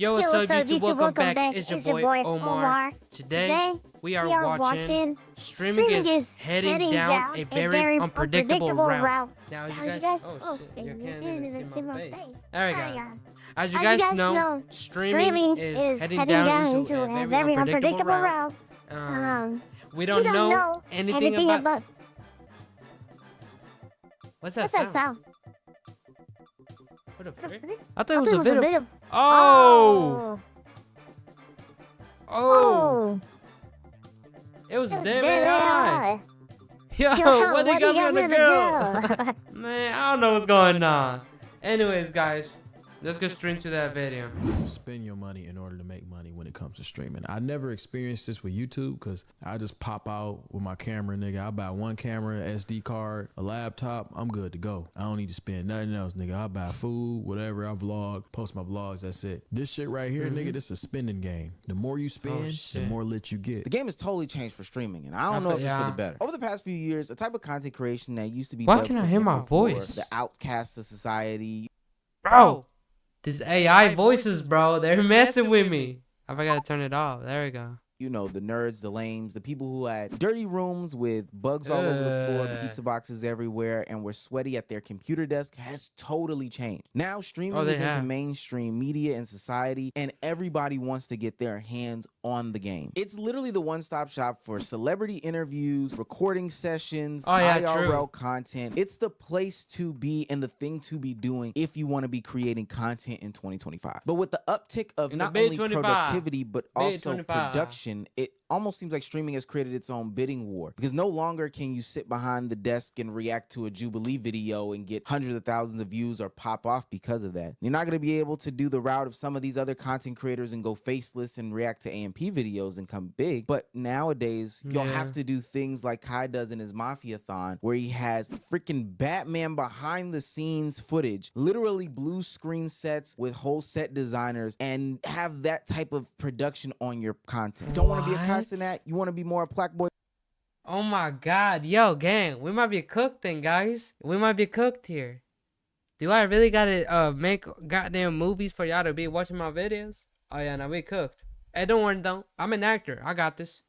Yo, what's up, YouTube? Welcome back. It's your boy Omar. Today, we are watching streaming is heading down a very unpredictable route. Now, as you guys, oh shit, you can't even see my face. There we go. As you guys know, streaming is heading down into a very unpredictable route. We don't know anything about. What's that sound? What the frick? I thought it was a video. Oh! It was David AI. Yo, what they got me on the girl? Man, I don't know what's going on. Anyways, guys, let's get straight to that video. To spend your money in order to make money when it comes to streaming. I never experienced this with YouTube because I just pop out with my camera, nigga. I buy one camera, SD card, a laptop. I'm good to go. I don't need to spend nothing else, nigga. I buy food, whatever. I vlog, post my vlogs. That's it. This shit right here, nigga, this is a spending game. The more you spend, the more lit you get. The game has totally changed for streaming, and I don't know if it's for the better. Over the past few years, a type of content creation that used to be why can I hear my voice? The outcasts of society. Bro. These AI voices, bro, they're messing with me. I gotta turn it off. There we go. You know, the nerds, the lames, the people who had dirty rooms with bugs all over the floor, pizza boxes everywhere, and were sweaty at their computer desk has totally changed. Now streaming is into mainstream media and society, and everybody wants to get their hands on the game. It's literally the one-stop shop for celebrity interviews, recording sessions, IRL content. It's the place to be and the thing to be doing if you want to be creating content in 2025. But with the uptick of not only productivity, but also production, it almost seems like streaming has created its own bidding war, because no longer can you sit behind the desk and react to a Jubilee video and get hundreds of thousands of views or pop off because of that. You're not going to be able to do the route of some of these other content creators and go faceless and react to AMP videos and come big. But nowadays, you'll have to do things like Kai does in his Mafiathon, where he has freaking Batman behind the scenes footage, literally blue screen sets with whole set designers, and have that type of production on your content. Don't want to be a That you want to be more a Plaque-Boy. Oh my god, yo, gang, we might be cooked then, guys. We might be cooked here. Do I really gotta make goddamn movies for y'all to be watching my videos? Oh yeah, now we cooked. Hey, don't worry, don't. I'm an actor. I got this.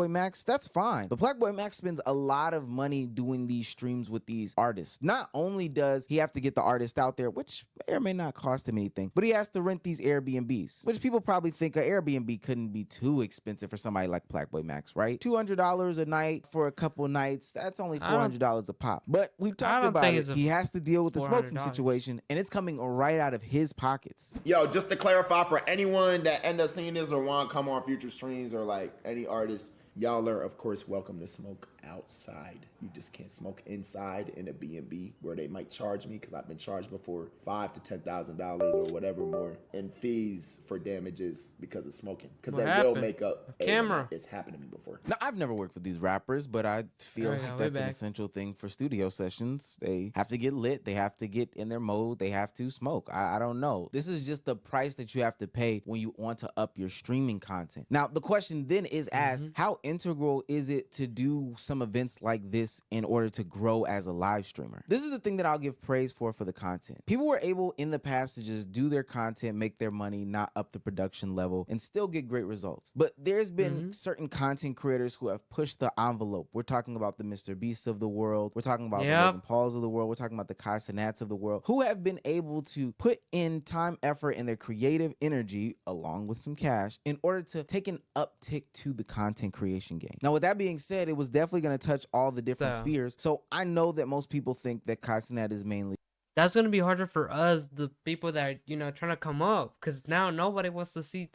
Max, that's fine. But Plaque-Boy Max spends a lot of money doing these streams with these artists. Not only does he have to get the artist out there, which may or may not cost him anything, but he has to rent these Airbnbs, which people probably think an Airbnb couldn't be too expensive for somebody like Plaque-Boy Max, right? $200 a night for a couple nights, that's only $400 a pop. But we've talked about it. He has to deal with the smoking situation, and it's coming right out of his pockets. Yo, just to clarify for anyone that end up seeing this or want to come on future streams, or like any artist, y'all are, of course, welcome to smoke outside. You just can't smoke inside in a B&B, where they might charge me, because I've been charged before $5,000 to $10,000 or whatever more in fees for damages because of smoking. Because they will make up a camera. It's happened to me before. Now, I've never worked with these rappers, but I feel like that's an essential thing for studio sessions. They have to get lit. They have to get in their mode. They have to smoke. I don't know. This is just the price that you have to pay when you want to up your streaming content. Now, the question then is asked, how integral is it to do some events like this in order to grow as a live streamer? This is the thing that I'll give praise for the content. People were able in the past to just do their content, make their money, not up the production level, and still get great results. But there's been certain content creators who have pushed the envelope. We're talking about the Mr. Beasts of the world. We're talking about the Logan Pauls of the world. We're talking about the Kai Cenats of the world, who have been able to put in time, effort, and their creative energy, along with some cash, in order to take an uptick to the content creation game. Now, with that being said, it was definitely going to touch all the different spheres. So I know that most people think that Kai Cenat is mainly. That's going to be harder for us, the people that are, trying to come up. Because now nobody wants to see,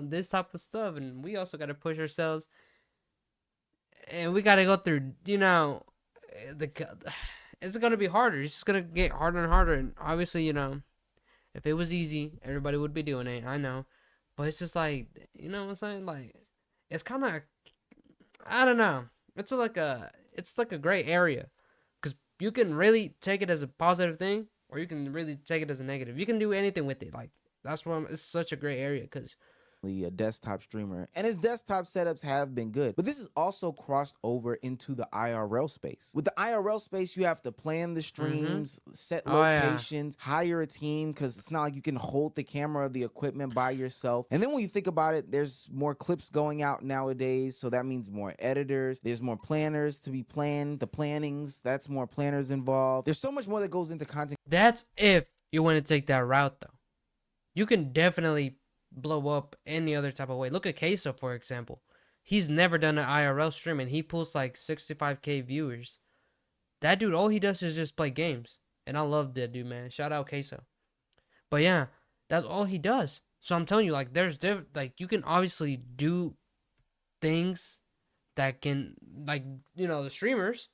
this type of stuff. And we also got to push ourselves. And we got to go through, it's going to be harder. It's just going to get harder and harder. And obviously, if it was easy, everybody would be doing it. I know. But it's just like, you know what I'm saying? Like, it's kind of, I don't know. It's like a gray area, because you can really take it as a positive thing, or you can really take it as a negative. You can do anything with it. Like, that's why it's such a gray area, because a desktop streamer, and his desktop setups have been good. But this is also crossed over into the IRL space. With the IRL space, you have to plan the streams, set locations, hire a team, because it's not like you can hold the camera or the equipment by yourself. And then when you think about it, there's more clips going out nowadays, so that means more editors. There's more planners to be planned. The plannings, that's more planners involved. There's so much more that goes into content. That's if you want to take that route, though. You can definitely blow up any other type of way. Look at Queso, for example. He's never done an IRL stream, and he pulls like 65K viewers. That dude, all he does is just play games. And I love that dude, man. Shout out Queso. But yeah, that's all he does. So I'm telling you, like, there's like, you can obviously do things that can, like, you know, the streamers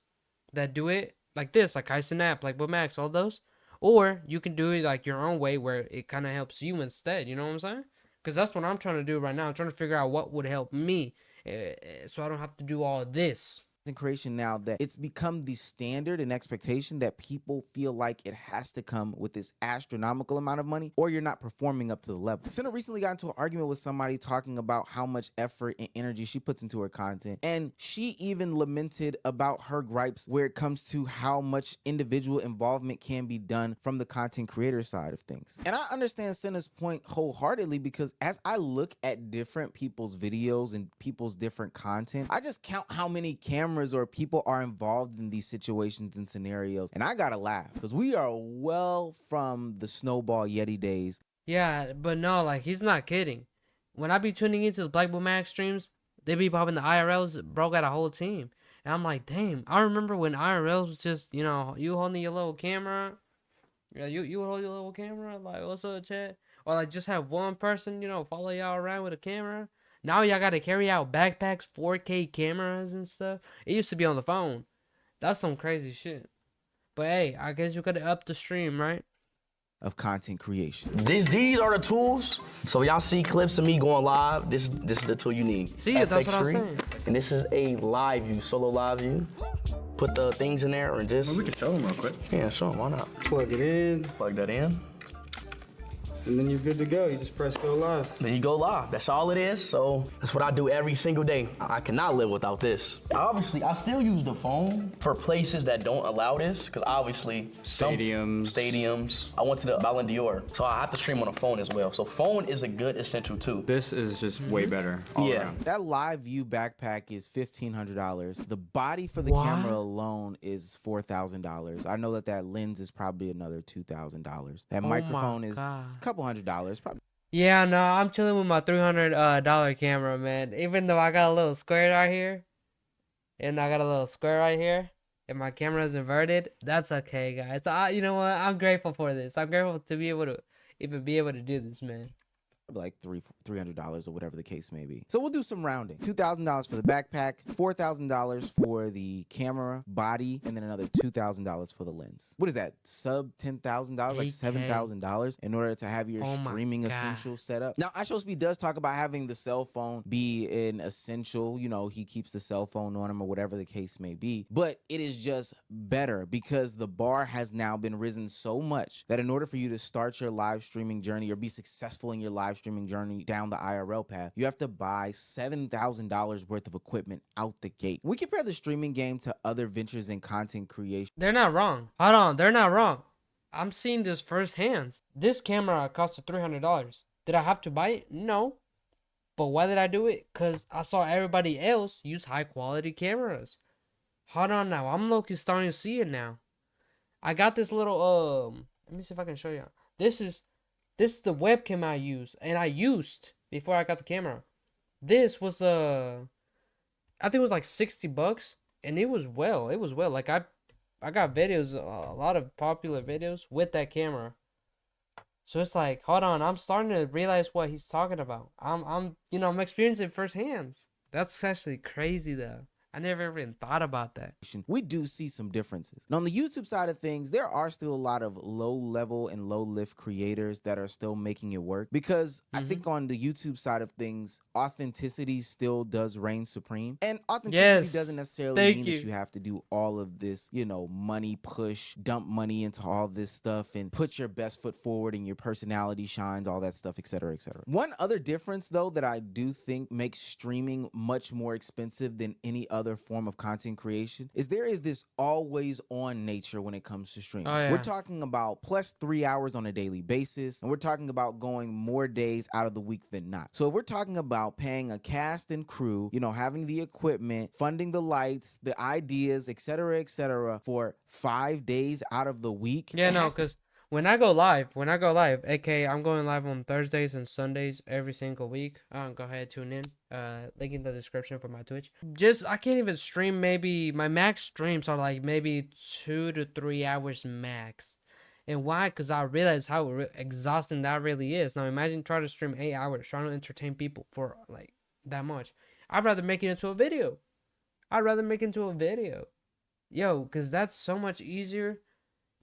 that do it like this, like KaiSnap, like Max, all those. Or you can do it like your own way where it kind of helps you instead. You know what I'm saying? Because that's what I'm trying to do right now. I'm trying to figure out what would help me so I don't have to do all of this. Creation now that it's become the standard and expectation that people feel like it has to come with this astronomical amount of money or you're not performing up to the level. Senna recently got into an argument with somebody talking about how much effort and energy she puts into her content, and she even lamented about her gripes where it comes to how much individual involvement can be done from the content creator side of things. And I understand Senna's point wholeheartedly, because as I look at different people's videos and people's different content, I just count how many cameras or people are involved in these situations and scenarios, and I gotta laugh because we are well from the Snowball Yeti days. Yeah, but no, like, he's not kidding. When I be tuning into the Black Bull Max streams, they be popping the IRLs, bro got a whole team. And I'm like, damn, I remember when IRLs was just, you know, you holding your little camera. Yeah, you hold your little camera, like, what's up, chat? Or like just have one person, you know, follow y'all around with a camera. Now y'all gotta carry out backpacks, 4K cameras and stuff. It used to be on the phone. That's some crazy shit. But hey, I guess you gotta up the stream, right? Of content creation. These are the tools. So y'all see clips of me going live. This is the tool you need. See, that's what I'm saying. And this is a live view, solo live view. Put the things in there and just. Well, we can show them real quick. Yeah, sure. Why not? Plug it in. Plug that in. And then you're good to go. You just press go live. Then you go live. That's all it is. So that's what I do every single day. I cannot live without this. Obviously, I still use the phone for places that don't allow this, because obviously stadiums. I went to the Ballon d'Or, so I have to stream on a phone as well. So phone is a good essential too. This is just way better all around. That live view backpack is $1,500. The body for the camera alone is $4,000. I know that lens is probably another $2,000. That microphone is a couple $100 probably. Yeah, no, I'm chilling with my $300 camera, man. Even though I got a little square right here, and and my camera is inverted, that's okay, guys. You know what? I'm grateful for this. I'm grateful to be able to even be able to do this, man. Like $300 or whatever the case may be. So we'll do some rounding. $2,000 for the backpack, $4,000 for the camera body, and then another $2,000 for the lens. What is that? Sub $10,000, like $7,000 in order to have your streaming essential set up. Now, iShowSpeed does talk about having the cell phone be an essential. You know, he keeps the cell phone on him or whatever the case may be. But it is just better because the bar has now been risen so much that in order for you to start your live streaming journey or be successful in your live streaming journey down the IRL path, you have to buy $7,000 worth of equipment out the gate. We compare the streaming game to other ventures in content creation. They're not wrong. Hold on, they're not wrong. I'm seeing this firsthand. This camera cost $300. Did I have to buy it? No. But why did I do it? Because I saw everybody else use high quality cameras. Hold on now. I'm low-key starting to see it now. I got this little, let me see if I can show you. This is the webcam I use, and I used before I got the camera. This was I think it was like $60, and it was well. Like I got videos, a lot of popular videos with that camera. So it's like, hold on, I'm starting to realize what he's talking about. I'm experiencing it firsthand. That's actually crazy though. I never even thought about that. We do see some differences. Now, on the YouTube side of things, there are still a lot of low level and low lift creators that are still making it work, because I think on the YouTube side of things, authenticity still does reign supreme. And authenticity doesn't necessarily mean that you have to do all of this, you know, money push, dump money into all this stuff and put your best foot forward and your personality shines, all that stuff, etc., etc. One other difference, though, that I do think makes streaming much more expensive than any other form of content creation is there is this always on nature when it comes to streaming. We're talking about plus 3 hours on a daily basis, and we're talking about going more days out of the week than not. So if we're talking about paying a cast and crew, you know, having the equipment, funding the lights, the ideas, etc., for 5 days out of the week. Yeah, no, because when I go live, aka I'm going live on Thursdays and Sundays every single week. Go ahead, tune in. Link in the description for my Twitch. I can't even stream. Maybe my max streams are like maybe 2 to 3 hours max. And why? Because I realize how exhausting that really is. Now imagine trying to stream 8 hours, trying to entertain people for like that much. I'd rather make it into a video. Yo, because that's so much easier.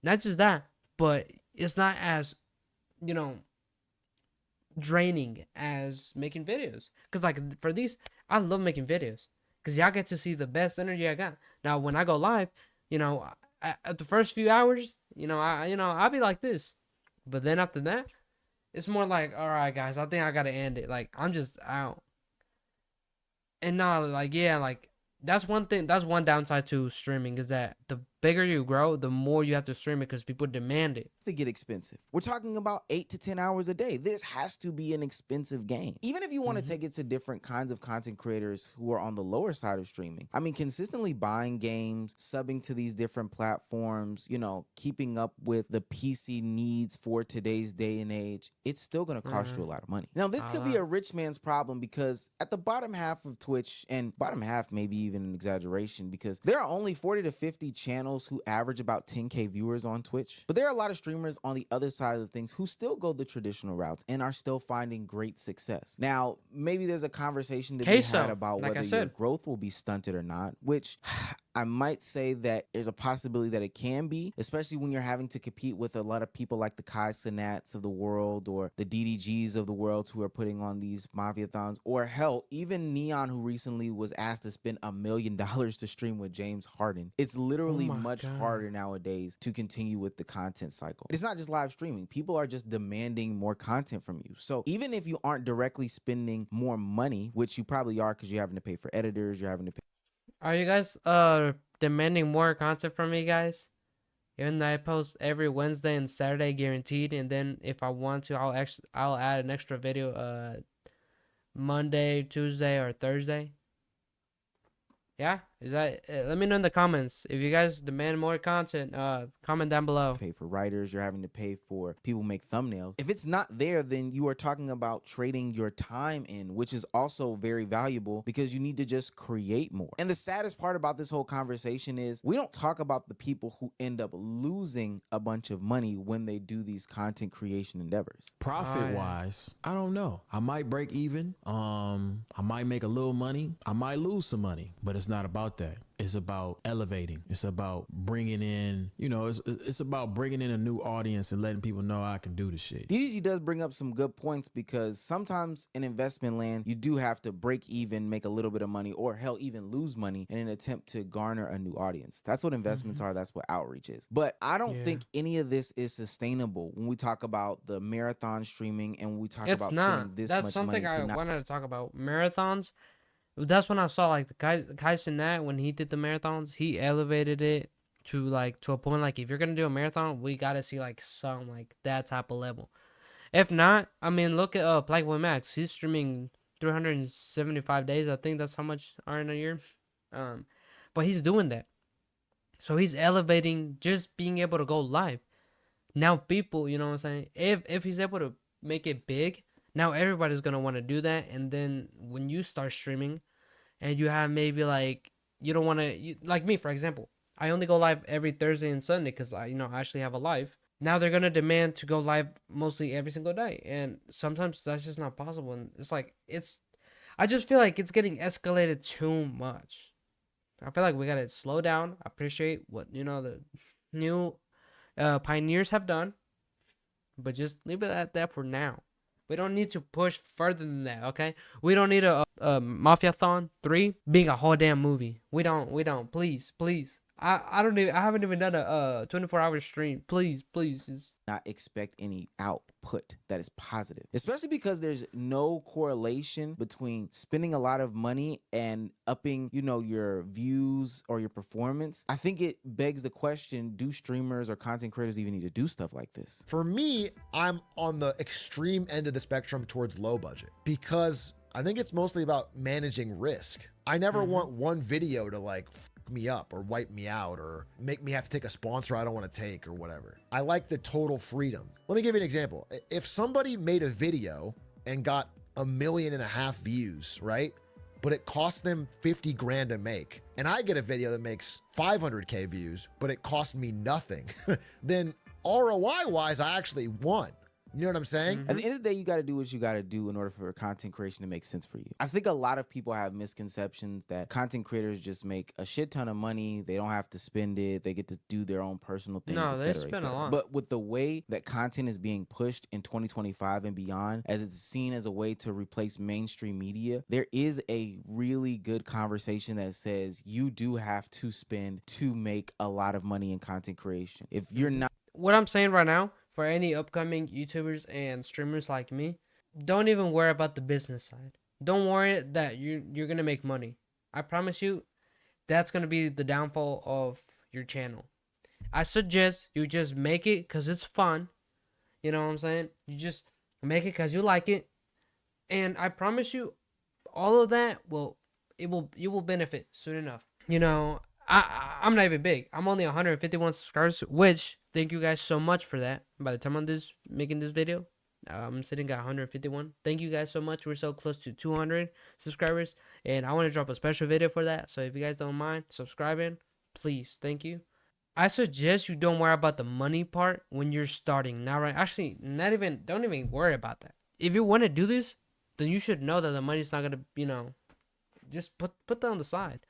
Not just that, but it's not as, you know, draining as making videos. Because like for these, I love making videos because y'all get to see the best energy I got. Now when I go live, you know, at the first few hours, I'll be like this, but then after that, it's more like, all right, guys, I think I gotta end it. Like I'm just out. And now, like, yeah, like that's one thing. That's one downside to streaming is that the bigger you grow, the more you have to stream it because people demand it. To get expensive. We're talking about 8 to 10 hours a day. This has to be an expensive game. Even if you want to take it to different kinds of content creators who are on the lower side of streaming. I mean, consistently buying games, subbing to these different platforms, you know, keeping up with the PC needs for today's day and age, it's still going to cost you a lot of money. Now, this could be a rich man's problem because at the bottom half of Twitch, and bottom half maybe even an exaggeration, because there are only 40 to 50 channels who average about 10K viewers on Twitch. But there are a lot of streamers on the other side of things who still go the traditional routes and are still finding great success. Now, maybe there's a conversation to be had about whether your growth will be stunted or not, which I might say that there's a possibility that it can be, especially when you're having to compete with a lot of people like the Kai Cenats of the world or the DDGs of the world who are putting on these Mafia-thons, or hell, even Neon, who recently was asked to spend $1 million to stream with James Harden. It's literally much harder nowadays to continue with the content cycle. It's not just live streaming. People are just demanding more content from you. So even if you aren't directly spending more money, which you probably are because you're having to pay for editors, you're having to pay. Are you guys demanding more content from me, guys? Even though I post every Wednesday and Saturday guaranteed, and then if I want to, I'll add an extra video Monday, Tuesday, or Thursday. Yeah, is that? Let me know in the comments if you guys demand more content. Comment down below. Pay for writers, you're having to pay for people who make thumbnails. If it's not there, then you are talking about trading your time in, which is also very valuable because you need to just create more. And the saddest part about this whole conversation is we don't talk about the people who end up losing a bunch of money when they do these content creation endeavors. Profit wise, I don't know. I might break even. I might make a little money. I might lose some money, but it's not about that. It's about elevating. It's about bringing in, you know, it's about bringing in a new audience and letting people know I can do the shit. DDG does bring up some good points because sometimes in investment land, you do have to break even, make a little bit of money, or hell, even lose money in an attempt to garner a new audience. That's what investments are. That's what outreach is. But I don't think any of this is sustainable when we talk about the marathon streaming and when we talk about spending this much money. That's something I wanted to talk about. Marathons. That's when I saw like the Kai Cenat, when he did the marathons, he elevated it to a point like if you're gonna do a marathon, we gotta see like some like that type of level. If not, I mean, look at Blackboy Max. He's streaming 375 days. I think that's how much are in a year. But he's doing that, so he's elevating just being able to go live. Now people, you know what I'm saying? If he's able to make it big. Now everybody's going to want to do that. And then when you start streaming and you have maybe like, you don't want to, like me, for example, I only go live every Thursday and Sunday because I actually have a life. Now they're going to demand to go live mostly every single day. And sometimes that's just not possible. And it's like, I just feel like it's getting escalated too much. I feel like we gotta slow down, appreciate what the new pioneers have done, but just leave it at that for now. We don't need to push further than that, okay? We don't need a Mafia-thon 3 being a whole damn movie. We don't. Please. I haven't even done a 24-hour stream. Please. Just not expect any output that is positive, especially because there's no correlation between spending a lot of money and upping, your views or your performance. I think it begs the question, do streamers or content creators even need to do stuff like this? For me, I'm on the extreme end of the spectrum towards low budget because I think it's mostly about managing risk. I never want one video to like me up or wipe me out or make me have to take a sponsor I don't want to take or whatever. I like the total freedom. Let me give you an example. If somebody made a video and got 1.5 million views, right? But it cost them 50 grand to make, and I get a video that makes 500K views, but it cost me nothing, then ROI wise, I actually won. You know what I'm saying? At the end of the day, you got to do what you got to do in order for content creation to make sense for you. I think a lot of people have misconceptions that content creators just make a shit ton of money. They don't have to spend it. They get to do their own personal things, no, they etc. spend a lot. But with the way that content is being pushed in 2025 and beyond, as it's seen as a way to replace mainstream media, there is a really good conversation that says you do have to spend to make a lot of money in content creation. If you're not... What I'm saying right now, for any upcoming YouTubers and streamers like me, don't even worry about the business side. Don't worry that you're gonna make money. I promise you, that's gonna be the downfall of your channel. I suggest you just make it because it's fun. You know what I'm saying? You just make it because you like it, and I promise you, all of that you will benefit soon enough. I'm not even big. I'm only 151 subscribers, which thank you guys so much for that. By the time I'm making this video, I'm sitting at 151. Thank you guys so much. We're so close to 200 subscribers, and I want to drop a special video for that. So if you guys don't mind subscribing, please, thank you. I suggest you don't worry about the money part when you're starting. Now, right? Actually, don't even worry about that. If you want to do this, then you should know that the money's not gonna, just put that on the side.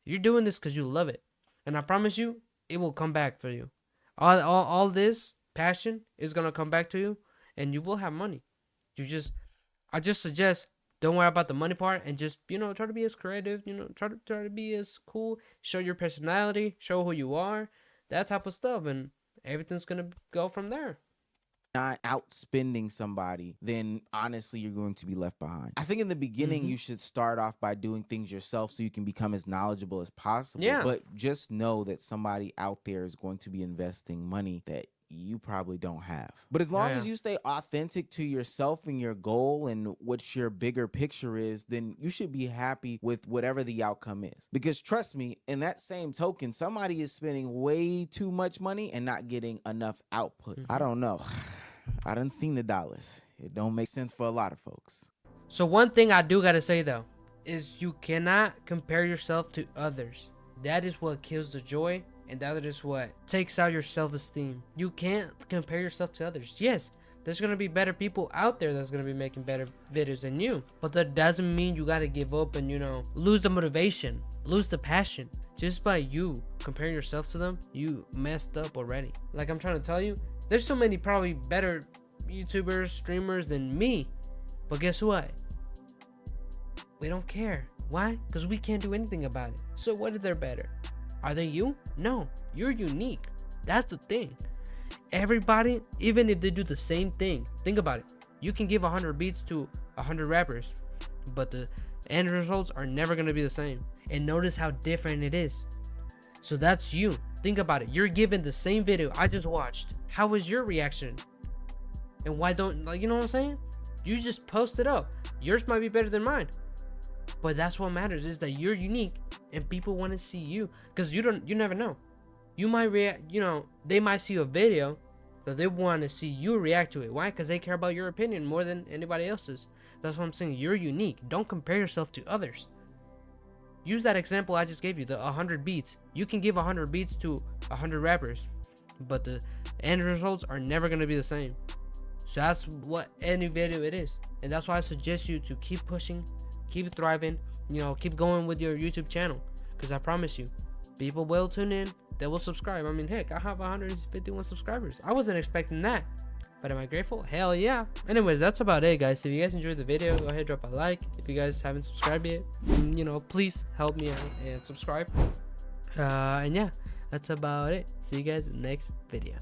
You're doing this because you love it. And I promise you, it will come back for you. All this passion is going to come back to you, and you will have money. I just suggest, don't worry about the money part, and just, try to be as creative, try to be as cool, show your personality, show who you are, that type of stuff, and everything's going to go from there. Not outspending somebody, then honestly you're going to be left behind. I think in the beginning you should start off by doing things yourself so you can become as knowledgeable as possible. Yeah. But just know that somebody out there is going to be investing money that you probably don't have. But as long as you stay authentic to yourself and your goal and what your bigger picture is, then you should be happy with whatever the outcome is. Because trust me, in that same token, somebody is spending way too much money and not getting enough output. I don't know. I done seen the dollars. It don't make sense for a lot of folks. So one thing I do gotta say though, is you cannot compare yourself to others. That is what kills the joy, and that is what takes out your self-esteem. You can't compare yourself to others. Yes, there's gonna be better people out there that's gonna be making better videos than you, but that doesn't mean you gotta give up and lose the motivation, lose the passion. Just by you comparing yourself to them, you messed up already. Like I'm trying to tell you, there's so many probably better YouTubers, streamers than me, but guess what? We don't care. Why? Because we can't do anything about it. So what if they're better? Are they you? No, you're unique. That's the thing. Everybody, even if they do the same thing, think about it. You can give 100 beats to 100 rappers, but the end results are never going to be the same. And notice how different it is. So that's you. Think about it. You're given the same video I just watched. How was your reaction? And why don't, you know what I'm saying? You just post it up. Yours might be better than mine. But that's what matters, is that you're unique and people want to see you. Because you never know. You might react, they might see a video, but they want to see you react to it. Why? Because they care about your opinion more than anybody else's. That's what I'm saying. You're unique. Don't compare yourself to others. Use that example I just gave you, the 100 beats. You can give 100 beats to 100 rappers, but the end results are never going to be the same. So that's what any video it is. And that's why I suggest you to keep pushing, keep thriving, keep going with your YouTube channel. because I promise you, people will tune in. They will subscribe. I mean, heck, I have 151 subscribers. I wasn't expecting that. But am I grateful? Hell yeah. Anyways, that's about it, guys. If you guys enjoyed the video, go ahead, drop a like. If you guys haven't subscribed yet, you know, please help me out and subscribe. And yeah, that's about it. See you guys in the next video.